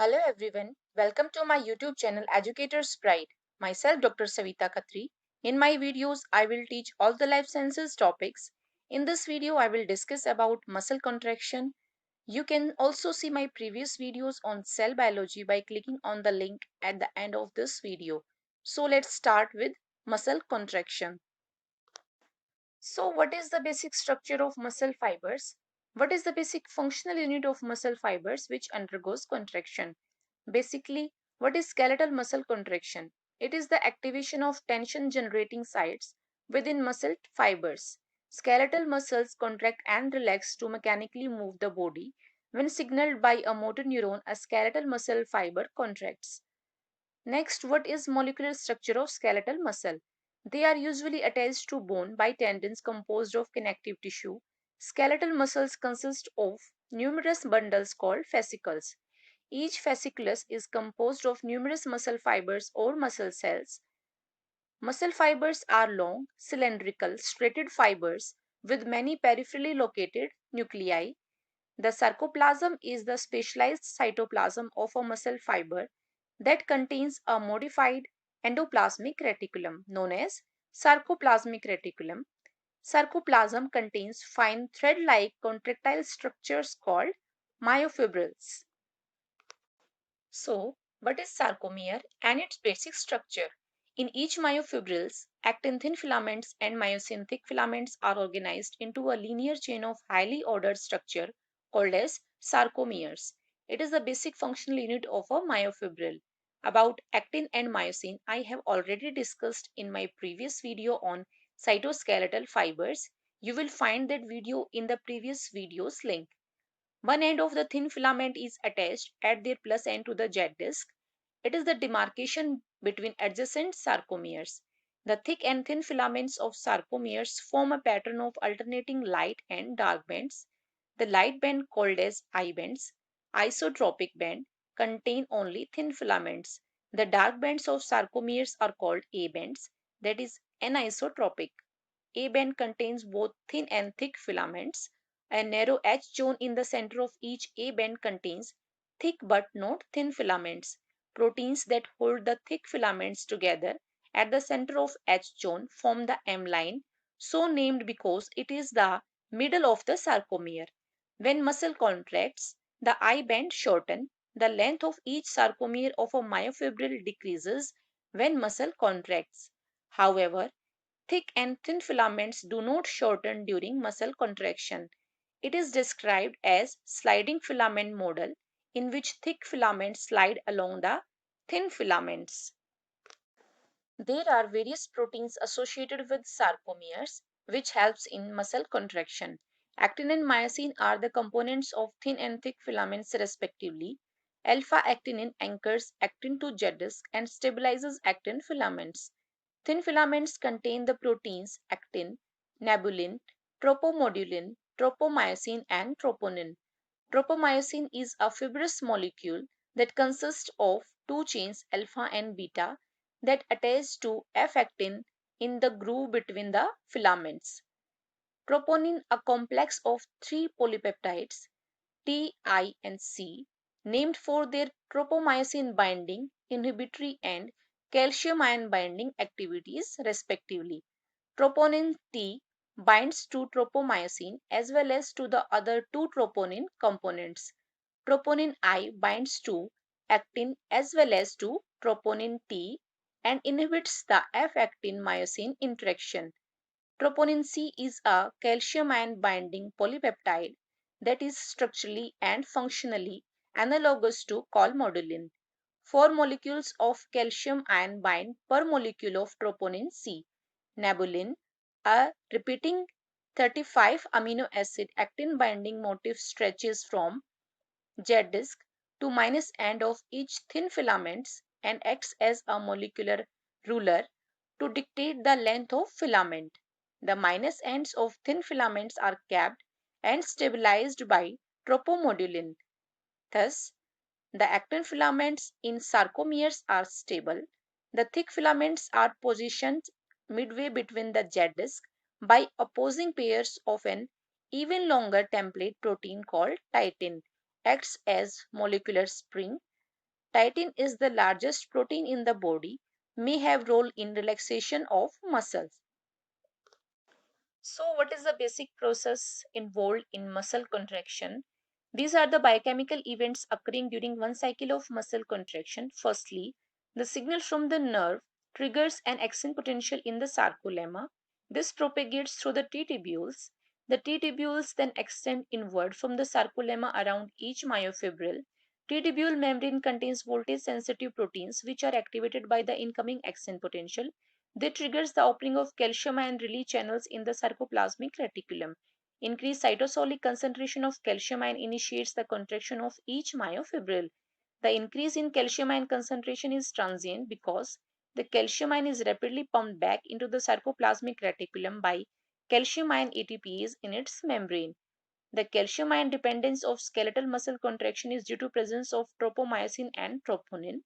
Hello everyone, welcome to my YouTube channel Educator's Pride. Myself Dr. Savita Khatri. In my videos, I will teach all the life sciences topics. In this video, I will discuss about muscle contraction. You can also see my previous videos on cell biology by clicking on the link at the end of this video. So let's start with muscle contraction. So what is the basic structure of muscle fibers? What is the basic functional unit of muscle fibers which undergoes contraction? Basically, what is skeletal muscle contraction? It is the activation of tension generating sites within muscle fibers. Skeletal muscles contract and relax to mechanically move the body. When signaled by a motor neuron, a skeletal muscle fiber contracts. Next, what is molecular structure of skeletal muscle? They are usually attached to bone by tendons composed of connective tissue. Skeletal muscles consist of numerous bundles called fascicles. Each fasciculus is composed of numerous muscle fibers or muscle cells. Muscle fibers are long, cylindrical, straighted fibers with many peripherally located nuclei. The sarcoplasm is the specialized cytoplasm of a muscle fiber that contains a modified endoplasmic reticulum known as sarcoplasmic reticulum. Sarcoplasm contains fine thread-like contractile structures called myofibrils. So, what is sarcomere and its basic structure? In each myofibrils, actin thin filaments and myosin thick filaments are organized into a linear chain of highly ordered structure called as sarcomeres. It is the basic functional unit of a myofibril. About actin and myosin, I have already discussed in my previous video on cytoskeletal fibers. You will find that video in the previous video's link. One end of the thin filament is attached at their plus end to the jet disc. It is the demarcation between adjacent sarcomeres. The thick and thin filaments of sarcomeres form a pattern of alternating light and dark bands. The light band, called as I bands, isotropic band, contain only thin filaments. The dark bands of sarcomeres are called A bands, that is anisotropic. A band contains both thin and thick filaments. A narrow H zone in the center of each A band contains thick but not thin filaments. Proteins that hold the thick filaments together at the center of H zone form the M line, so named because it is the middle of the sarcomere. When muscle contracts, the I band shorten. The length of each sarcomere of a myofibril decreases when muscle contracts. However, thick and thin filaments do not shorten during muscle contraction. It is described as sliding filament model in which thick filaments slide along the thin filaments. There are various proteins associated with sarcomeres which helps in muscle contraction. Actin and myosin are the components of thin and thick filaments respectively. Alpha-actinin anchors actin to jet disc and stabilizes actin filaments. Thin filaments contain the proteins actin, nabulin, tropomodulin, tropomyosin, and troponin. Tropomyosin is a fibrous molecule that consists of two chains alpha and beta that attach to F-actin in the groove between the filaments. Troponin, a complex of three polypeptides T, I, and C, named for their tropomyosin binding, inhibitory, and calcium ion binding activities, respectively. Troponin T binds to tropomyosin as well as to the other two troponin components. Troponin I binds to actin as well as to troponin T and inhibits the F-actin myosin interaction. Troponin C is a calcium ion binding polypeptide that is structurally and functionally analogous to colmodulin. 4 molecules of calcium ion bind per molecule of troponin C. Nabulin, a repeating 35 amino acid actin binding motif stretches from jet disc to minus end of each thin filaments and acts as a molecular ruler to dictate the length of filament. The minus ends of thin filaments are capped and stabilized by tropomodulin. Thus, the actin filaments in sarcomeres are stable. The thick filaments are positioned midway between the jet disc by opposing pairs of an even longer template protein called titin acts as molecular spring. Titin is the largest protein in the body, may have role in relaxation of muscles. So what is the basic process involved in muscle contraction? These are the biochemical events occurring during one cycle of muscle contraction. Firstly, the signal from the nerve triggers an action potential in the sarcolemma. This propagates through the T tubules. The T tubules then extend inward from the sarcolemma around each myofibril. T tubule membrane contains voltage sensitive proteins which are activated by the incoming action potential. They triggers the opening of calcium ion release channels in the sarcoplasmic reticulum. Increased cytosolic concentration of calcium ion initiates the contraction of each myofibril. The increase in calcium ion concentration is transient because the calcium ion is rapidly pumped back into the sarcoplasmic reticulum by calcium ion ATPase in its membrane. The calcium ion dependence of skeletal muscle contraction is due to presence of tropomyosin and troponin.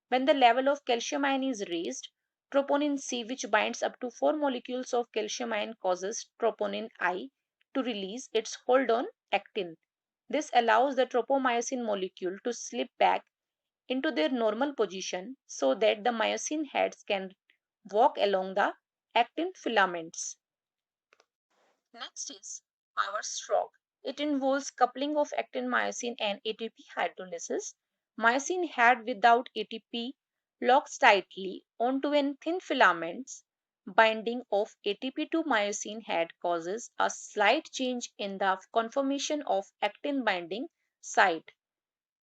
When the level of calcium ion is raised, troponin C, which binds up to 4 molecules of calcium ion, causes troponin I to release its hold on actin. This allows the tropomyosin molecule to slip back into their normal position so that the myosin heads can walk along the actin filaments. Next is power stroke. It involves coupling of actin myosin and ATP hydrolysis. Myosin head without ATP locks tightly onto a thin filaments. Binding of ATP to myosin head causes a slight change in the conformation of actin binding site.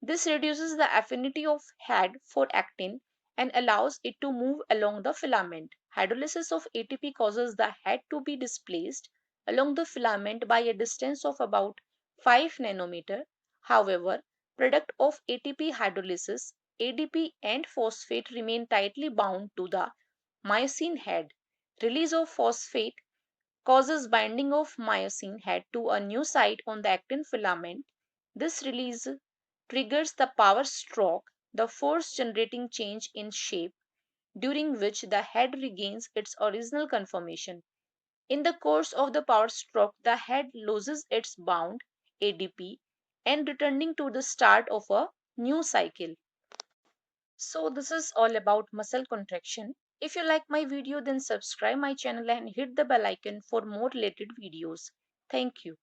This reduces the affinity of head for actin and allows it to move along the filament. Hydrolysis of ATP causes the head to be displaced along the filament by a distance of about 5 nanometer. However, product of ATP hydrolysis, ADP and phosphate remain tightly bound to the myosin head. Release of phosphate causes binding of myosin head to a new site on the actin filament. This release triggers the power stroke, the force generating change in shape during which the head regains its original conformation. In the course of the power stroke, the head loses its bound ADP and returning to the start of a new cycle. So this is all about muscle contraction. If you like my video, then subscribe my channel and hit the bell icon for more related videos. Thank you.